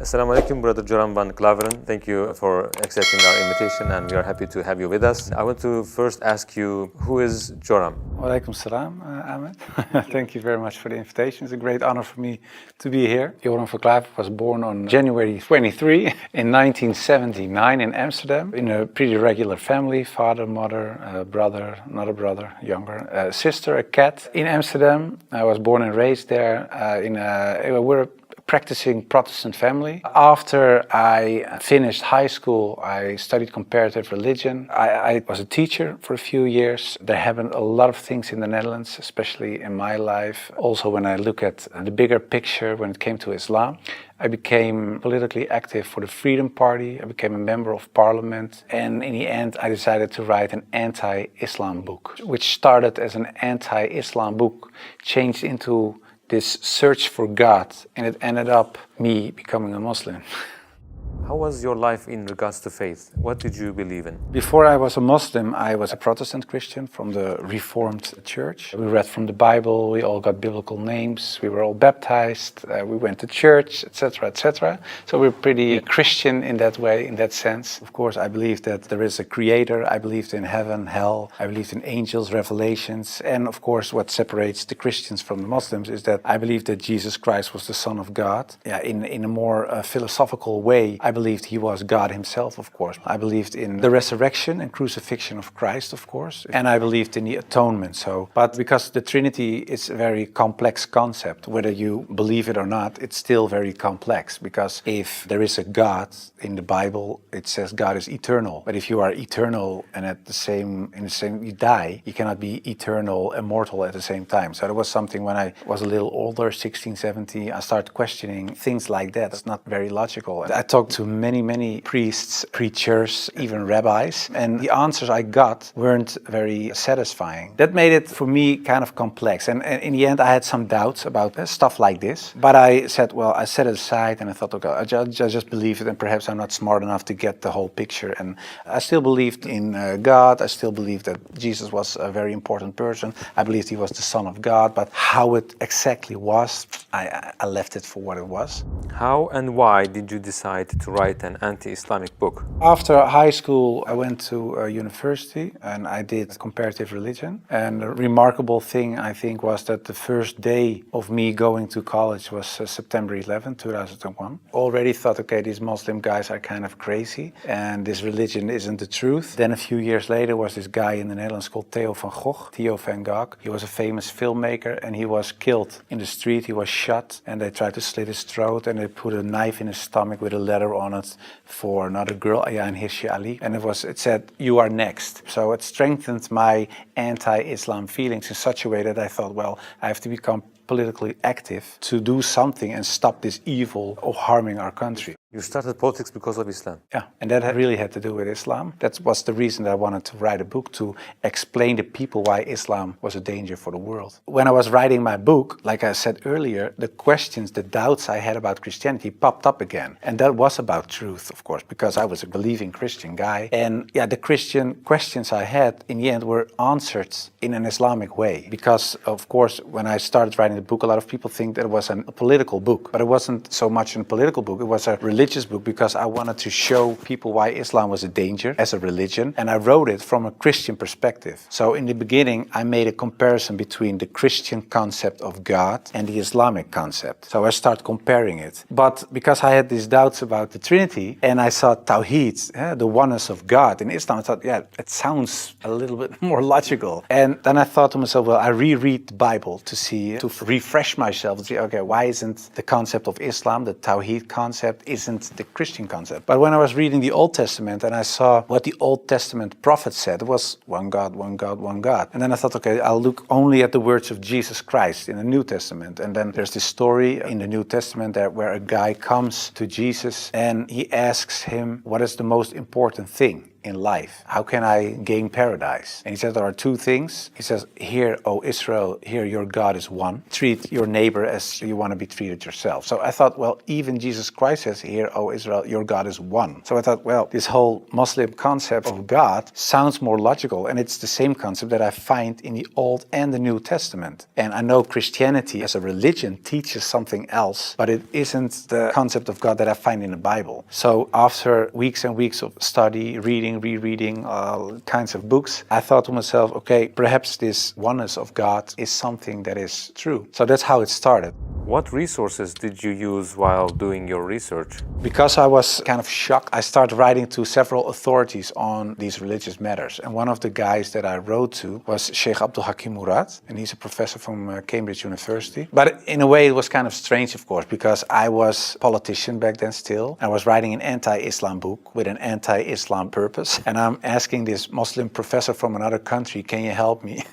Assalamu alaikum, Brother Joram van Klaron. Thank you for accepting our invitation, and we are happy to have you with us. I want to first ask you, who is Joram? Wa alaikum salam, Ahmed. Thank you very much for the invitation. It's a great honor for me to be here. Joram van Klaron was born on January 23 in 1979 in Amsterdam, in a pretty regular family: father, mother, brother, another brother, younger, sister, a cat. In Amsterdam, I was born and raised there. We're a practicing Protestant family. After I finished high school, I studied comparative religion. I was a teacher for a few years. There happened a lot of things in the Netherlands, especially in my life. Also, when I look at the bigger picture when it came to Islam, I became politically active for the Freedom Party. I became a member of parliament. And in the end, I decided to write an anti-Islam book, which started as an anti-Islam book, changed into this search for God, and it ended up me becoming a Muslim. How was your life in regards to faith? What did you believe in? Before I was a Muslim, I was a Protestant Christian from the Reformed Church. We read from the Bible, we all got biblical names, we were all baptized, we went to church, etc., etc. So we're pretty Christian in that way, in that sense. Of course, I believed that there is a creator, I believed in heaven, hell, I believed in angels, revelations, and of course what separates the Christians from the Muslims is that I believed that Jesus Christ was the Son of God. In a more philosophical way, I believed he was God himself, of course. I believed in the resurrection and crucifixion of Christ, of course. And I believed in the atonement. But because the Trinity is a very complex concept, whether you believe it or not, it's still very complex. Because if there is a God in the Bible, it says God is eternal. But if you are eternal and you die, you cannot be eternal, immortal at the same time. So that was something when I was a little older, 16, 17, I started questioning things like that. It's not very logical. I talked to many priests, preachers, even rabbis, and the answers I got weren't very satisfying. That made it for me kind of complex, and in the end I had some doubts about stuff like this, but I said, well, I set it aside and I thought, okay, I just believe it, and perhaps I'm not smart enough to get the whole picture. And I still believed in God. I still believed that Jesus was a very important person. I believed he was the Son of God, but how it exactly was, I left it for what it was. How and why did you decide to write an anti-Islamic book? After high school, I went to university and I did comparative religion. And the remarkable thing, I think, was that the first day of me going to college was September 11, 2001. Already thought, okay, these Muslim guys are kind of crazy and this religion isn't the truth. Then a few years later was this guy in the Netherlands called Theo van Gogh. He was a famous filmmaker and he was killed in the street. He was shot and they tried to slit his throat and they put a knife in his stomach with a letter on it for another girl, Ayaan Hirsi Ali, and it said, "You are next." So it strengthened my anti-Islam feelings in such a way that I thought, well, I have to become politically active to do something and stop this evil of harming our country. You started politics because of Islam? Yeah, and that really had to do with Islam. That was the reason that I wanted to write a book, to explain to people why Islam was a danger for the world. When I was writing my book, like I said earlier, the questions, the doubts I had about Christianity popped up again. And that was about truth, of course, because I was a believing Christian guy. And yeah, the Christian questions I had, in the end, were answered in an Islamic way. Because, of course, when I started writing the book, a lot of people think that it was a political book. But it wasn't so much a political book, it was a religious book, because I wanted to show people why Islam was a danger as a religion, and I wrote it from a Christian perspective. So in the beginning I made a comparison between the Christian concept of God and the Islamic concept. So I started comparing it. But because I had these doubts about the Trinity and I saw Tawheed, the oneness of God in Islam, I thought, yeah, it sounds a little bit more logical. And then I thought to myself, well, I reread the Bible to refresh myself and see, okay, why isn't the concept of Islam, the Tawheed concept, isn't the Christian concept? But when I was reading the Old Testament and I saw what the Old Testament prophet said, it was one God, one God, one God. And then I thought, okay, I'll look only at the words of Jesus Christ in the New Testament. And then there's this story in the New Testament where a guy comes to Jesus and he asks him, what is the most important thing in life? How can I gain paradise? And he said there are two things. He says, "Hear, O Israel, hear your God is one. Treat your neighbor as you want to be treated yourself." So I thought, well, even Jesus Christ says, "Hear, O Israel, your God is one." So I thought, well, this whole Muslim concept of God sounds more logical, and it's the same concept that I find in the Old and the New Testament. And I know Christianity as a religion teaches something else, but it isn't the concept of God that I find in the Bible. So after weeks and weeks of study, reading, rereading all kinds of books, I thought to myself, okay, perhaps this oneness of God is something that is true. So that's how it started. What resources did you use while doing your research? Because I was kind of shocked, I started writing to several authorities on these religious matters. And one of the guys that I wrote to was Sheikh Abdul Hakim Murad, and he's a professor from Cambridge University. But in a way, it was kind of strange, of course, because I was a politician back then still. I was writing an anti-Islam book with an anti-Islam purpose. And I'm asking this Muslim professor from another country, can you help me?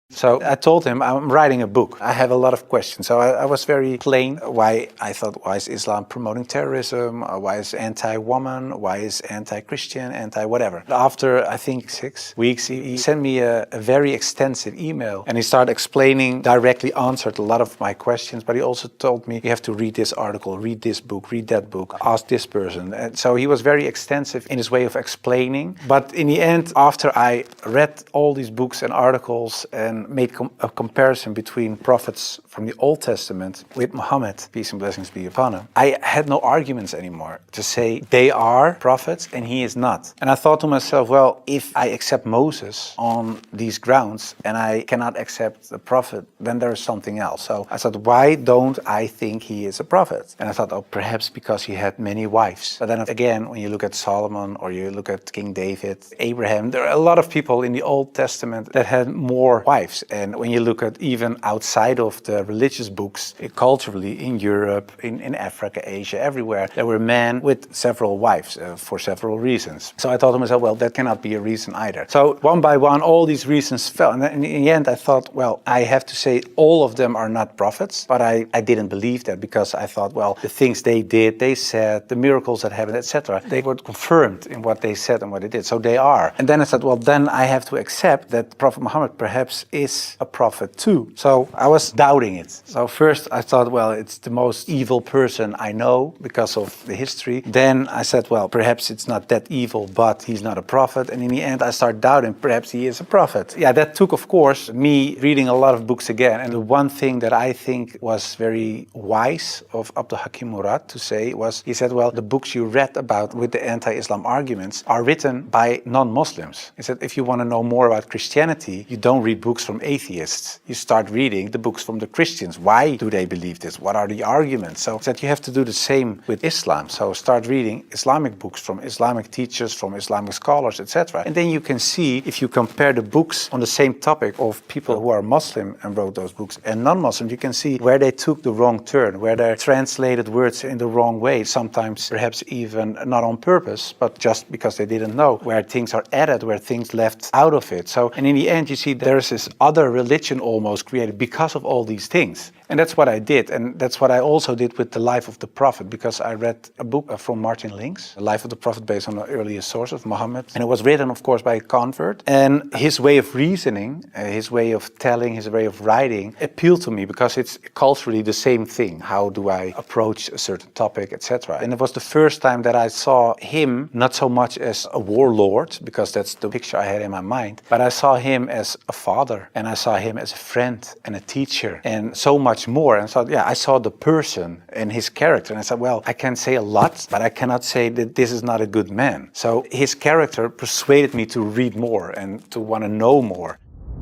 So I told him, I'm writing a book. I have a lot of questions. So I was very plain why I thought, why is Islam promoting terrorism? Why is anti-woman? Why is anti-Christian? Anti-whatever. After, I think, 6 weeks, he sent me a very extensive email. And he started explaining, directly answered a lot of my questions. But he also told me, you have to read this article, read this book, read that book, ask this person. And so he was very extensive in his way of explaining. But in the end, after I read all these books and articles and made a comparison between prophets from the Old Testament with Muhammad, peace and blessings be upon him, I had no arguments anymore to say they are prophets and he is not. And I thought to myself, well, if I accept Moses on these grounds and I cannot accept the prophet, then there is something else. So I thought, why don't I think he is a prophet? And I thought, oh, perhaps because he had many wives. But then again, when you look at Solomon or you look at King David, Abraham, there are a lot of people in the Old Testament that had more wives. And when you look at even outside of the religious books, culturally in Europe, in Africa, Asia, everywhere, there were men with several wives for several reasons. So I thought to myself, well, that cannot be a reason either. So one by one, all these reasons fell. And then in the end, I thought, well, I have to say all of them are not prophets. But I didn't believe that because I thought, well, the things they did, they said, the miracles that happened, etc., they were confirmed in what they said and what they did. So they are. And then I said, well, then I have to accept that Prophet Muhammad perhaps is a prophet too. So I was doubting it. So first I thought, well, it's the most evil person I know because of the history. Then I said, well, perhaps it's not that evil, but he's not a prophet. And in the end I started doubting, perhaps he is a prophet. Yeah, that took, of course, me reading a lot of books again. And the one thing that I think was very wise of Abdul Hakim Murad to say was, he said, well, the books you read about with the anti-Islam arguments are written by non-Muslims. He said, if you want to know more about Christianity, you don't read books from atheists. You start reading the books from the Christians. Why do they believe this? What are the arguments? So that you have to do the same with Islam. So start reading Islamic books from Islamic teachers, from Islamic scholars, etc. And then you can see, if you compare the books on the same topic of people who are Muslim and wrote those books and non-Muslim, you can see where they took the wrong turn, where they translated words in the wrong way, sometimes perhaps even not on purpose, but just because they didn't know, where things are added, where things left out of it. So, and in the end, you see there's this other religion almost created because of all these things. And that's what I did. And that's what I also did with the life of the Prophet, because I read a book from Martin Links, The Life of the Prophet, based on the earliest source of Muhammad. And it was written, of course, by a convert. And his way of reasoning, his way of telling, his way of writing appealed to me because it's culturally the same thing. How do I approach a certain topic, etc. And it was the first time that I saw him not so much as a warlord, because that's the picture I had in my mind, but I saw him as a father, and I saw him as a friend and a teacher, and so much more. And so, yeah, I saw the person and his character, and I said, well, I can say a lot, but I cannot say that this is not a good man. So his character persuaded me to read more and to want to know more.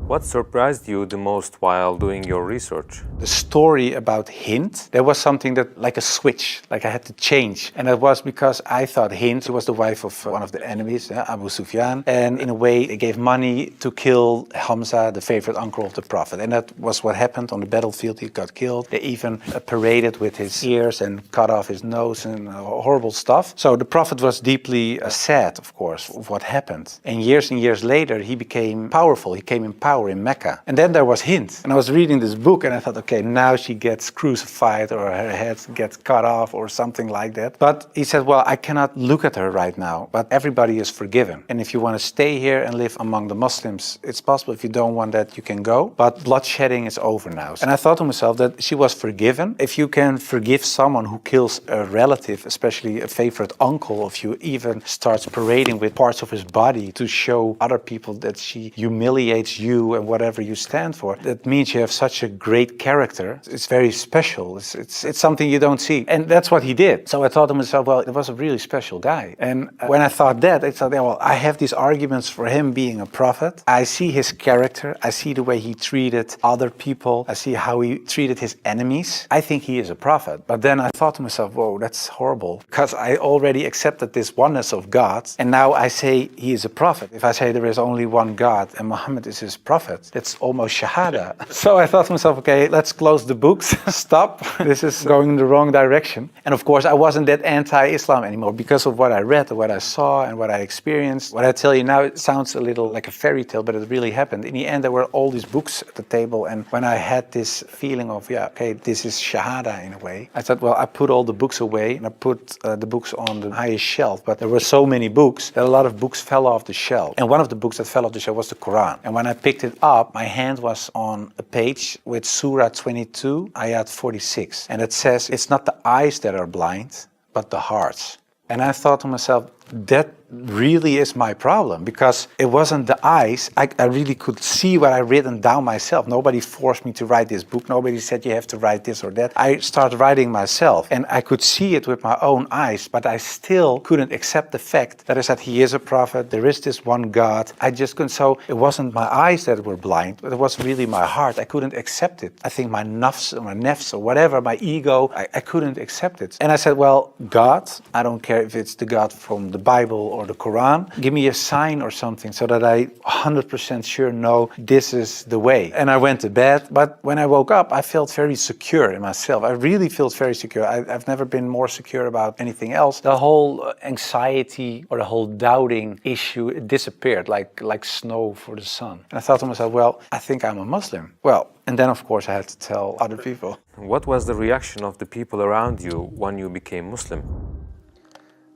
What surprised you the most while doing your research? The story about Hind, there was something that, like a switch, like I had to change. And that was because I thought Hind was the wife of one of the enemies, Abu Sufyan. And in a way, they gave money to kill Hamza, the favorite uncle of the Prophet. And that was what happened on the battlefield. He got killed. They even paraded with his ears and cut off his nose and horrible stuff. So the Prophet was deeply sad, of course, of what happened. And years later, he became powerful. He came in power. tower in Mecca. And then there was hints. And I was reading this book and I thought, okay, now she gets crucified or her head gets cut off or something like that. But he said, well, I cannot look at her right now, but everybody is forgiven. And if you want to stay here and live among the Muslims, it's possible. If you don't want that, you can go. But bloodshedding is over now. And I thought to myself that she was forgiven. If you can forgive someone who kills a relative, especially a favorite uncle of you, even starts parading with parts of his body to show other people that she humiliates you and whatever you stand for, that means you have such a great character. It's very special. It's something you don't see. And that's what he did. So I thought to myself, well, it was a really special guy. And when I thought that, I thought, well, I have these arguments for him being a prophet. I see his character. I see the way he treated other people. I see how he treated his enemies. I think he is a prophet. But then I thought to myself, whoa, that's horrible. Because I already accepted this oneness of God. And now I say he is a prophet. If I say there is only one God and Muhammad is his prophet, that's almost shahada. So I thought to myself, okay, let's close the books. Stop. This is going in the wrong direction. And of course, I wasn't that anti-Islam anymore because of what I read, what I saw, and what I experienced. What I tell you now, it sounds a little like a fairy tale, but it really happened. In the end, there were all these books at the table. And when I had this feeling of, yeah, okay, this is shahada in a way, I thought, well, I put all the books away and I put the books on the highest shelf. But there were so many books that a lot of books fell off the shelf. And one of the books that fell off the shelf was the Qur'aan. And when I picked it up, my hand was on a page with Surah 22, Ayat 46. And it says, it's not the eyes that are blind, but the hearts. And I thought to myself, that really is my problem, because it wasn't the eyes. I really could see what I written down myself. Nobody forced me to write this book. Nobody said you have to write this or that. I started writing myself and I could see it with my own eyes, but I still couldn't accept the fact that I said he is a prophet, there is this one God. I just couldn't. So it wasn't my eyes that were blind, but it was really my heart. I couldn't accept it. I think my nafs or whatever, my ego, I couldn't accept it. And I said, well, God, I don't care if it's the God from the Bible or the Quran, give me a sign or something so that I 100% sure know this is the way. And I went to bed, but when I woke up, I felt very secure in myself. I really felt very secure. I've never been more secure about anything else. The whole anxiety or the whole doubting issue disappeared like snow for the sun. And I thought to myself, well, I think I'm a Muslim. Well, and then of course I had to tell other people. What was the reaction of the people around you when you became Muslim?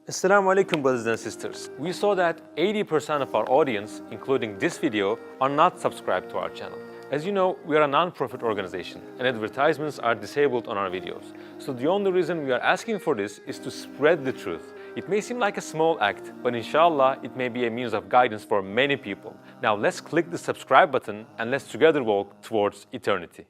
Assalamu alaikum, brothers and sisters. We saw that 80% of our audience, including this video, are not subscribed to our channel. As you know, we are a non-profit organization and advertisements are disabled on our videos. So the only reason we are asking for this is to spread the truth. It may seem like a small act, but inshallah, it may be a means of guidance for many people. Now let's click the subscribe button and let's together walk towards eternity.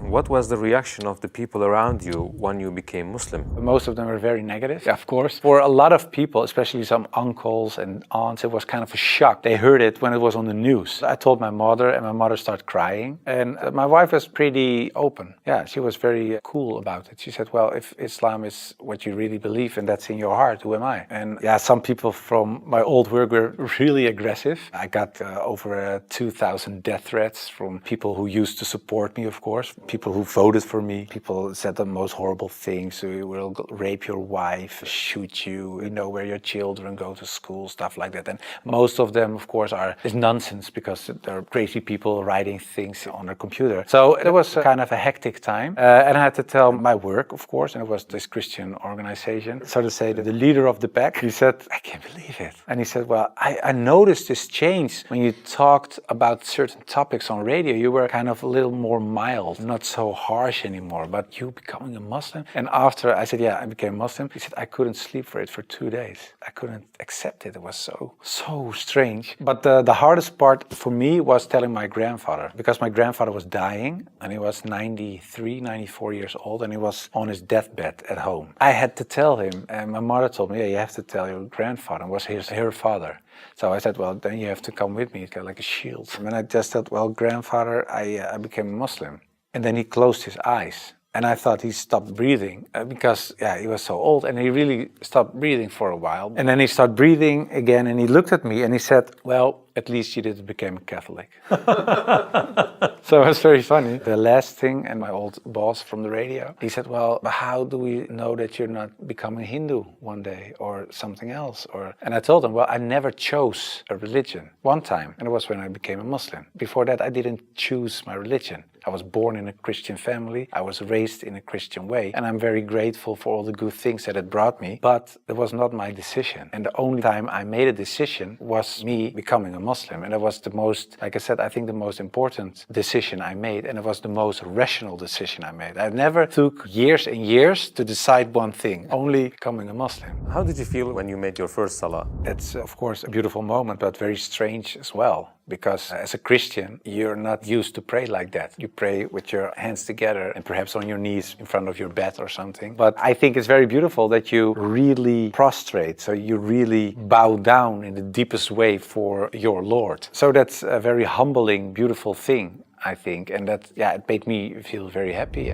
What was the reaction of the people around you when you became Muslim? Most of them were very negative, of course. For a lot of people, especially some uncles and aunts, it was kind of a shock. They heard it when it was on the news. I told my mother, and my mother started crying. And my wife was pretty open. Yeah, she was very cool about it. She said, well, if Islam is what you really believe and that's in your heart, who am I? And yeah, some people from my old work were really aggressive. I got over 2,000 death threats from people who used to support me, of course. People who voted for me. People said the most horrible things. We will rape your wife, shoot you, you know, where your children go to school, stuff like that. And most of them, of course, is nonsense because they're crazy people writing things on their computer. So it was kind of a hectic time. And I had to tell my work, of course, and it was this Christian organization. So to say that the leader of the pack, he said, I can't believe it. And he said, well, I noticed this change when you talked about certain topics on radio. You were kind of a little more mild, not so harsh anymore, but you becoming a Muslim? And after I said, yeah, I became Muslim, he said, I couldn't sleep for it for 2 days. I couldn't accept it. It was so strange. But the hardest part for me was telling my grandfather, because my grandfather was dying and he was 93, 94 years old and he was on his deathbed at home. I had to tell him, and my mother told me, yeah, you have to tell your grandfather. It was her father. So I said, well, then you have to come with me. It's got like a shield. And I just said, well, grandfather, I became a Muslim. And then he closed his eyes. And I thought he stopped breathing because, yeah, he was so old. And he really stopped breathing for a while. And then he started breathing again and he looked at me and he said, well, at least she didn't become a Catholic. So it was very funny. The last thing, and my old boss from the radio, he said, well, but how do we know that you're not becoming Hindu one day or something else? And I told him, well, I never chose a religion. One time, and it was when I became a Muslim. Before that, I didn't choose my religion. I was born in a Christian family. I was raised in a Christian way. And I'm very grateful for all the good things that it brought me. But it was not my decision. And the only time I made a decision was me becoming a Muslim. And it was the most, like I said, I think the most important decision I made. And it was the most rational decision I made. I never took years and years to decide one thing, only becoming a Muslim. How did you feel when you made your first salah? It's, of course, a beautiful moment, but very strange as well. Because as a Christian, you're not used to pray like that. You pray with your hands together and perhaps on your knees in front of your bed or something. But I think it's very beautiful that you really prostrate. So you really bow down in the deepest way for your Lord. So that's a very humbling, beautiful thing, I think. And that, it made me feel very happy.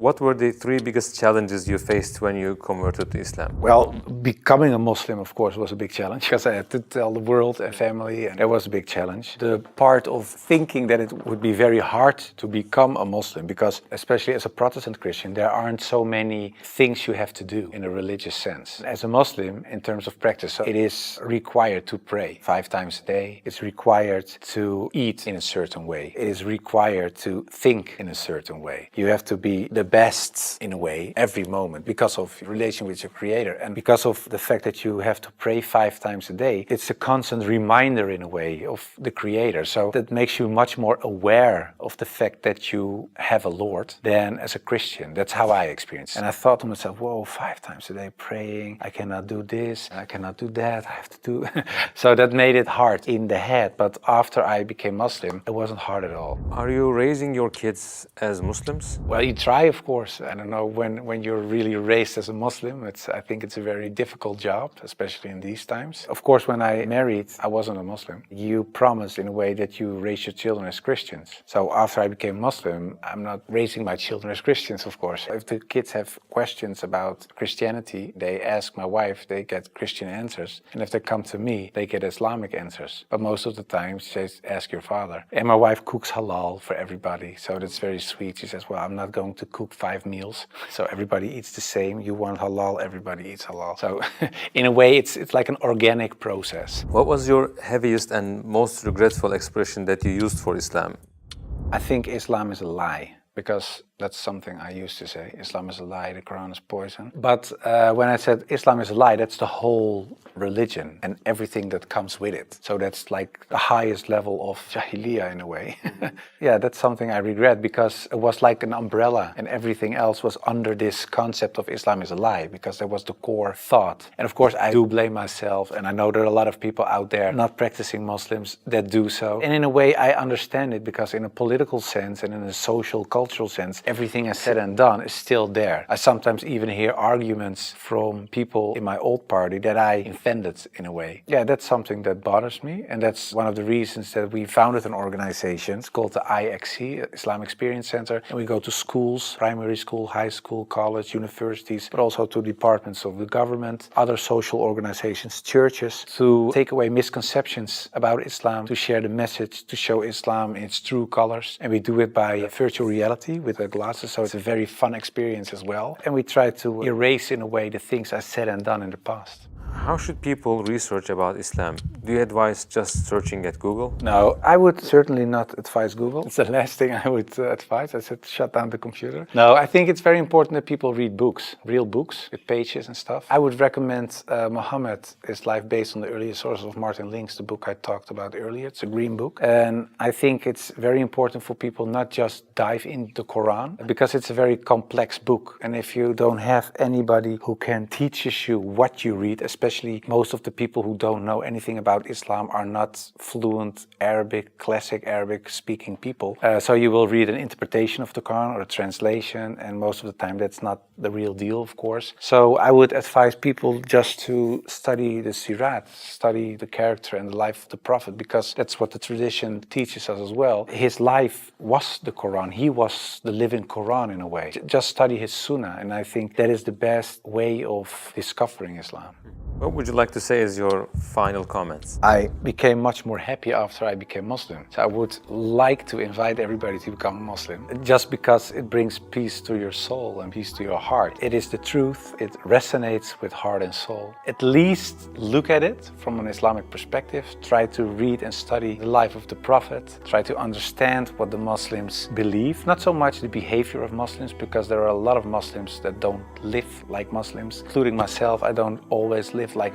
What were the 3 biggest challenges you faced when you converted to Islam? Well, becoming a Muslim, of course, was a big challenge because I had to tell the world and family, and that was a big challenge. The part of thinking that it would be very hard to become a Muslim, because especially as a Protestant Christian, there aren't so many things you have to do in a religious sense. As a Muslim, in terms of practice, so it is required to pray 5 times a day. It's required to eat in a certain way. It is required to think in a certain way. You have to be the best in a way every moment because of your relation with your Creator, and because of the fact that you have to pray 5 times a day. It's a constant reminder in a way of the Creator, so that makes you much more aware of the fact that you have a Lord than as a Christian. That's how I experienced it. And I thought to myself, whoa, 5 times a day praying, I cannot do this, I cannot do that, I have to do so that made it hard in the head. But after I became Muslim, it wasn't hard at all. Are you raising your kids as Muslims? Well, you try, of course. I don't know, when you're really raised as a Muslim, I think it's a very difficult job, especially in these times. Of course, when I married, I wasn't a Muslim. You promise in a way that you raise your children as Christians. So after I became Muslim, I'm not raising my children as Christians, of course. If the kids have questions about Christianity, they ask my wife, they get Christian answers. And if they come to me, they get Islamic answers. But most of the time, she says, ask your father. And my wife cooks halal for everybody, so that's very sweet. She says, well, I'm not going to cook 5 meals, so everybody eats the same. You want halal, everybody eats halal. So in a way, it's like an organic process. What was your heaviest and most regretful expression that you used for Islam? I think Islam is a lie, because that's something I used to say. Islam is a lie, the Qur'aan is poison. But when I said Islam is a lie, that's the whole religion and everything that comes with it. So that's like the highest level of jahiliyyah in a way. Yeah, that's something I regret, because it was like an umbrella and everything else was under this concept of Islam is a lie, because that was the core thought. And of course, I do blame myself, and I know there are a lot of people out there not practicing Muslims that do so. And in a way, I understand it, because in a political sense and in a social, cultural sense, everything I said and done is still there. I sometimes even hear arguments from people in my old party that I offended in a way. Yeah, that's something that bothers me, and that's one of the reasons that we founded an organization. It's called the IXC, Islamic Experience Center, and we go to schools, primary school, high school, college, universities, but also to departments of the government, other social organizations, churches, to take away misconceptions about Islam, to share the message, to show Islam in its true colors. And we do it by virtual reality with the glasses, so it's a very fun experience as well. And we try to erase in a way the things I said and done in the past. How should people research about Islam? Do you advise just searching at Google? No, I would certainly not advise Google. It's the last thing I would advise. I said shut down the computer. No, I think it's very important that people read books, real books with pages and stuff. I would recommend Muhammad, His Life Based on the Earlier Sources of Martin Link's, the book I talked about earlier. It's a green book. And I think it's very important for people not just dive into the Quran, because it's a very complex book. And if you don't have anybody who can teach you what you read, especially most of the people who don't know anything about Islam are not fluent Arabic, classic Arabic speaking people. So you will read an interpretation of the Quran or a translation, and most of the time that's not the real deal, of course. So I would advise people just to study the Sirat, study the character and the life of the Prophet, because that's what the tradition teaches us as well. His life was the Quran. He was the living Quran in a way. Just study his Sunnah, and I think that is the best way of discovering Islam. What would you like to say as your final comments? I became much more happy after I became Muslim. So I would like to invite everybody to become a Muslim, just because it brings peace to your soul and peace to your heart. It is the truth, it resonates with heart and soul. At least look at it from an Islamic perspective, try to read and study the life of the Prophet, try to understand what the Muslims believe, not so much the behavior of Muslims, because there are a lot of Muslims that don't live like Muslims, including myself. I don't always live like